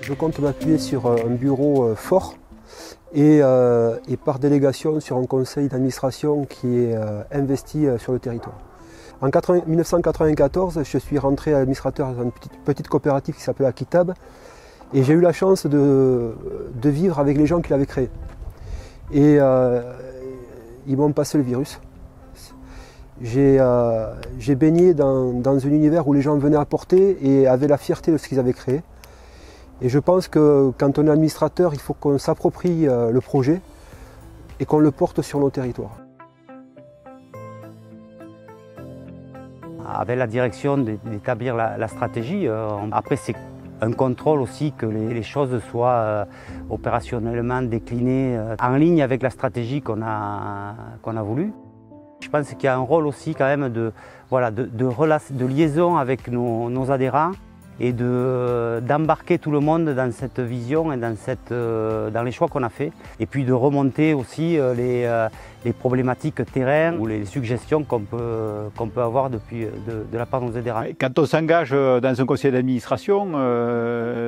Je compte m'appuyer sur un bureau fort et par délégation sur un conseil d'administration qui est investi sur le territoire. En 1994, je suis rentré administrateur dans une petite coopérative qui s'appelait Akitab et j'ai eu la chance de vivre avec les gens qui l'avaient créé. Et ils m'ont passé le virus. J'ai baigné dans un univers où les gens venaient apporter et avaient la fierté de ce qu'ils avaient créé. Et je pense que quand on est administrateur, il faut qu'on s'approprie le projet et qu'on le porte sur nos territoires. Avec la direction d'établir la stratégie, après c'est un contrôle aussi que les choses soient opérationnellement déclinées en ligne avec la stratégie qu'on a voulu. Je pense qu'il y a un rôle aussi quand même de liaison avec nos adhérents et d'embarquer tout le monde dans cette vision et dans les choix qu'on a fait. Et puis de remonter aussi les problématiques terrain ou les suggestions qu'on peut avoir de la part de nos adhérents. Quand on s'engage dans un conseil d'administration,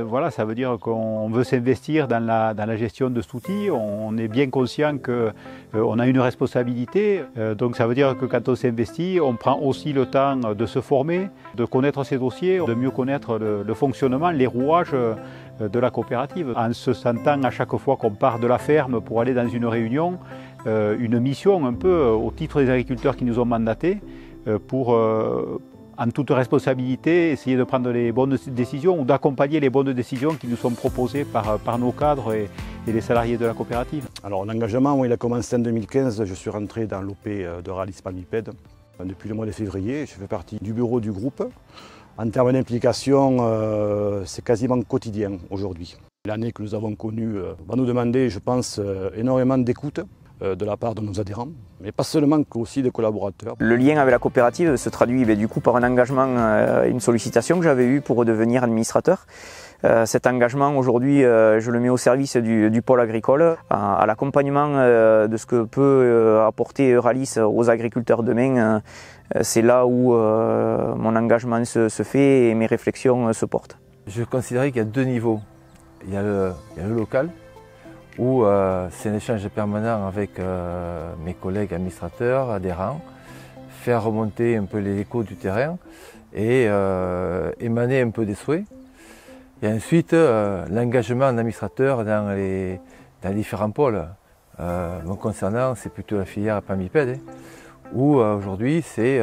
voilà, ça veut dire qu'on veut s'investir dans la gestion de cet outil. On est bien conscient qu'on a une responsabilité. Donc ça veut dire que quand on s'investit, on prend aussi le temps de se former, de connaître ses dossiers, de mieux connaître le fonctionnement, les rouages de la coopérative. En se sentant à chaque fois qu'on part de la ferme pour aller dans une réunion, une mission un peu au titre des agriculteurs qui nous ont mandatés pour, en toute responsabilité, essayer de prendre les bonnes décisions ou d'accompagner les bonnes décisions qui nous sont proposées par nos cadres et les salariés de la coopérative. Alors l'engagement, il a commencé en 2015, je suis rentré dans l'OP de Rallye Palmipède. Depuis le mois de février, je fais partie du bureau du groupe. En termes d'implication, c'est quasiment quotidien aujourd'hui. L'année que nous avons connue va nous demander, je pense, énormément d'écoute de la part de nos adhérents, mais pas seulement, aussi des collaborateurs. Le lien avec la coopérative se traduit du coup par un engagement, une sollicitation que j'avais eue pour devenir administrateur. Cet engagement aujourd'hui, je le mets au service du pôle agricole, à l'accompagnement de ce que peut apporter Euralis aux agriculteurs demain. C'est là où mon engagement se fait et mes réflexions se portent. Je considère qu'il y a deux niveaux. Il y a le local, où c'est un échange permanent avec mes collègues administrateurs, adhérents, faire remonter un peu les échos du terrain et émaner un peu des souhaits. Et ensuite, l'engagement en administrateur dans les différents pôles. Me concernant, c'est plutôt la filière Palmipède, où aujourd'hui, c'est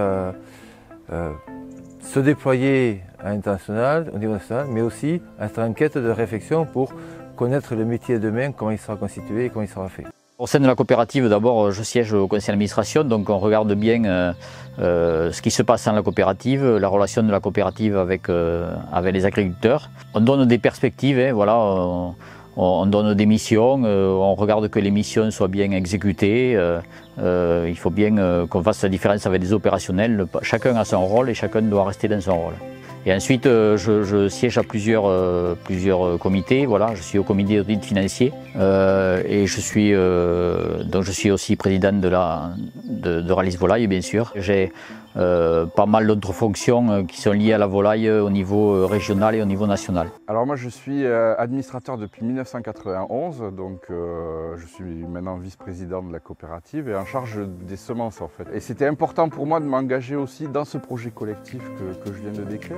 se déployer à l'international, au niveau national, mais aussi être en quête de réflexion pour connaître le métier de demain, comment il sera constitué et comment il sera fait. Au sein de la coopérative, d'abord, je siège au conseil d'administration, donc on regarde bien ce qui se passe dans la coopérative, la relation de la coopérative avec les agriculteurs. On donne des perspectives, voilà, on donne des missions, on regarde que les missions soient bien exécutées. Il faut bien qu'on fasse la différence avec les opérationnels. Chacun a son rôle et chacun doit rester dans son rôle. Et ensuite, je siège à plusieurs comités. Voilà, je suis au comité d'audit financier et je suis aussi président de Rallye Volaille, bien sûr. J'ai pas mal d'autres fonctions qui sont liées à la volaille au niveau régional et au niveau national. Alors moi je suis administrateur depuis 1991, donc je suis maintenant vice-président de la coopérative et en charge des semences en fait. Et c'était important pour moi de m'engager aussi dans ce projet collectif que je viens de décrire.